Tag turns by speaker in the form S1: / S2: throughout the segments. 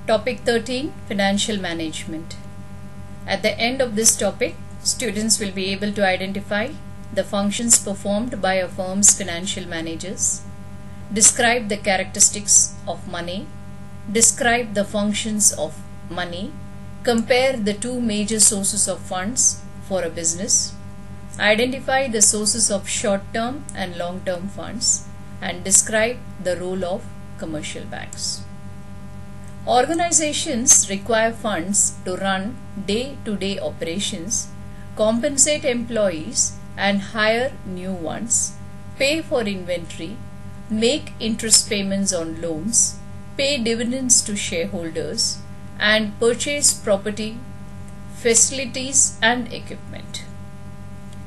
S1: Topic 13, Financial Management. At the end of this topic, students will be able to identify the functions performed by a firm's financial managers, describe the characteristics of money, describe the functions of money, compare the two major sources of funds for a business, identify the sources of short-term and long-term funds, and describe the role of commercial banks. Organizations require funds to run day-to-day operations, compensate employees and hire new ones, pay for inventory, make interest payments on loans, pay dividends to shareholders, and purchase property, facilities and equipment.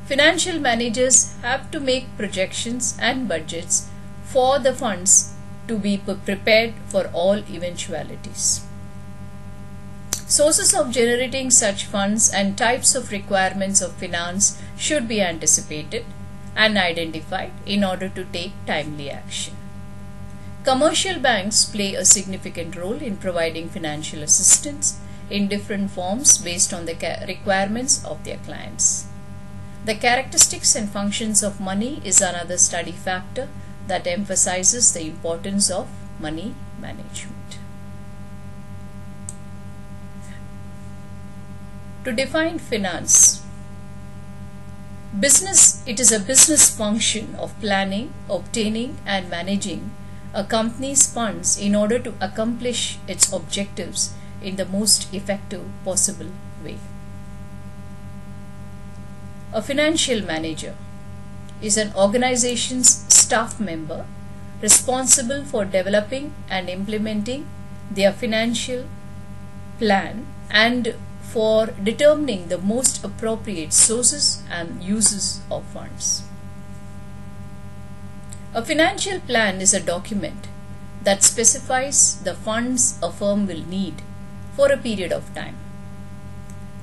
S1: Financial managers have to make projections and budgets for the funds to be prepared for all eventualities. Sources of generating such funds and types of requirements of finance should be anticipated and identified in order to take timely action. Commercial banks play a significant role in providing financial assistance in different forms based on the requirements of their clients. The characteristics and functions of money is another study factor that emphasizes the importance of money management. To define finance, it is a business function of planning, obtaining and managing a company's funds in order to accomplish its objectives in the most effective possible way. A financial manager is an organization's staff member responsible for developing and implementing their financial plan and for determining the most appropriate sources and uses of funds. A financial plan is a document that specifies the funds a firm will need for a period of time,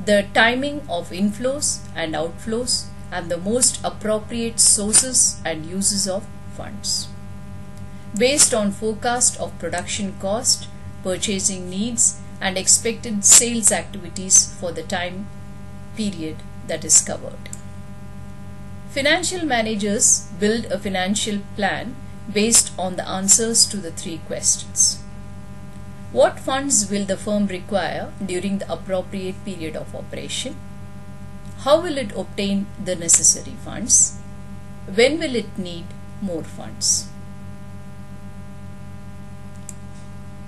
S1: the timing of inflows and outflows, and the most appropriate sources and uses of funds. Based on forecast of production cost, purchasing needs, and expected sales activities for the time period that is covered. Financial managers build a financial plan based on the answers to the three questions. What funds will the firm require during the appropriate period of operation? How will it obtain the necessary funds? When will it need more funds?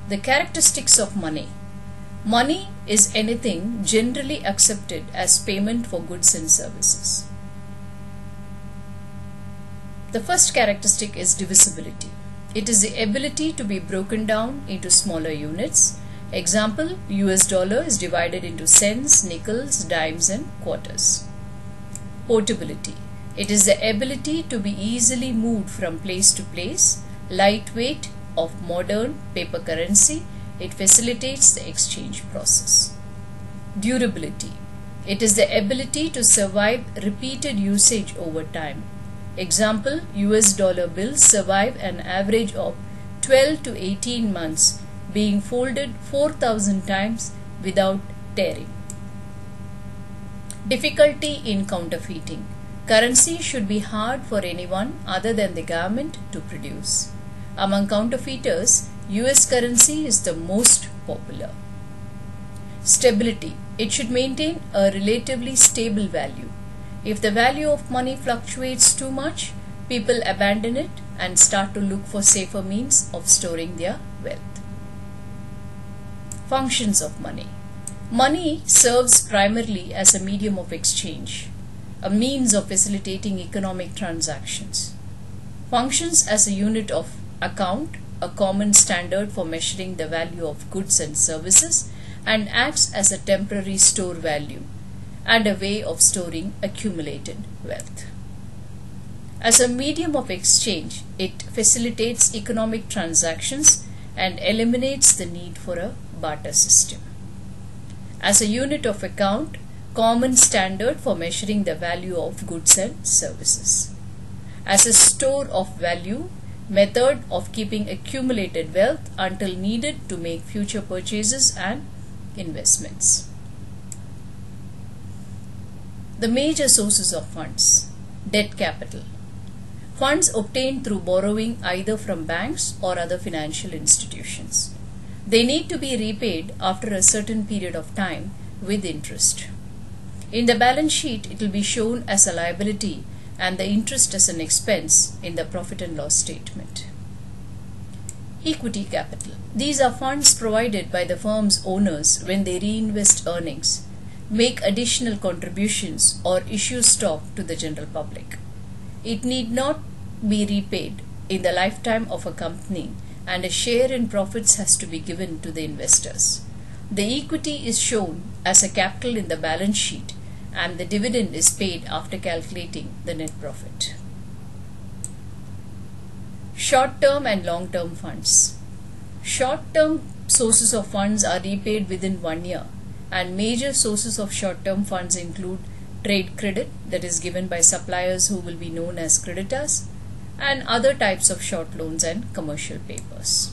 S1: The characteristics of money. Money is anything generally accepted as payment for goods and services. The first characteristic is divisibility. It is the ability to be broken down into smaller units. Example, US dollar is divided into cents, nickels, dimes and quarters. Portability. It is the ability to be easily moved from place to place. Lightweight of modern paper currency. It facilitates the exchange process. Durability. It is the ability to survive repeated usage over time. Example, US dollar bills survive an average of 12 to 18 months, being folded 4,000 times without tearing. Difficulty in counterfeiting. Currency should be hard for anyone other than the government to produce. Among counterfeiters, US currency is the most popular. Stability. It should maintain a relatively stable value. If the value of money fluctuates too much, people abandon it and start to look for safer means of storing their wealth. Functions of money. Money serves primarily as a medium of exchange, a means of facilitating economic transactions. Functions as a unit of account, a common standard for measuring the value of goods and services, and acts as a temporary store value and a way of storing accumulated wealth. As a medium of exchange, it facilitates economic transactions and eliminates the need for a barter system. As a unit of account, common standard for measuring the value of goods and services. As a store of value, method of keeping accumulated wealth until needed to make future purchases and investments. The major sources of funds. Debt capital. Funds obtained through borrowing either from banks or other financial institutions. They need to be repaid after a certain period of time with interest. In the balance sheet, it will be shown as a liability and the interest as an expense in the profit and loss statement. Equity capital. These are funds provided by the firm's owners when they reinvest earnings, make additional contributions, or issue stock to the general public. It need not be repaid in the lifetime of a company, and a share in profits has to be given to the investors. The equity is shown as a capital in the balance sheet, and the dividend is paid after calculating the net profit. Short-term and long-term funds. Short-term sources of funds are repaid within 1 year, and major sources of short-term funds include trade credit, that is given by suppliers who will be known as creditors, and other types of short loans and commercial papers.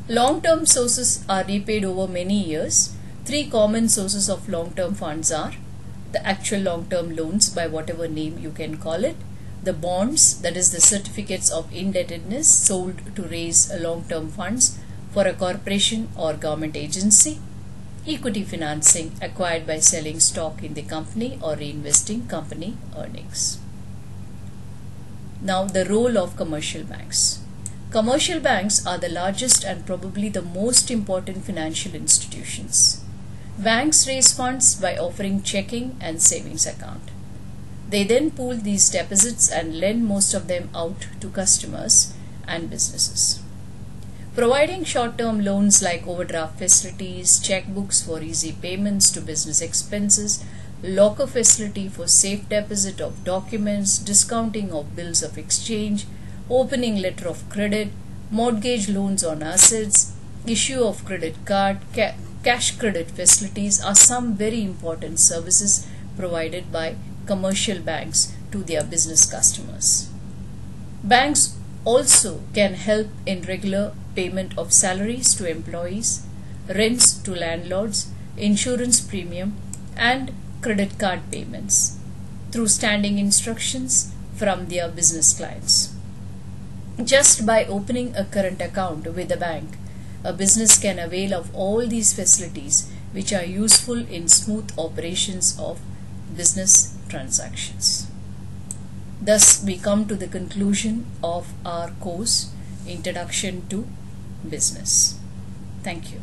S1: Long-term sources are repaid over many years. 3 common sources of long-term funds are the actual long-term loans, by whatever name you can call it, the bonds, that is the certificates of indebtedness sold to raise long-term funds for a corporation or government agency, equity financing acquired by selling stock in the company or reinvesting company earnings. Now, the role of commercial banks. Commercial banks are the largest and probably the most important financial institutions. Banks raise funds by offering checking and savings account. They then pool these deposits and lend most of them out to customers and businesses. Providing short-term loans like overdraft facilities, checkbooks for easy payments to business expenses, locker facility for safe deposit of documents, discounting of bills of exchange, opening letter of credit, mortgage loans on assets, issue of credit card, cash credit facilities are some very important services provided by commercial banks to their business customers. Banks also can help in regular payment of salaries to employees, rents to landlords, insurance premium, and credit card payments through standing instructions from their business clients. Just by opening a current account with a bank, a business can avail of all these facilities, which are useful in smooth operations of business transactions. Thus, we come to the conclusion of our course, Introduction to Business. Thank you.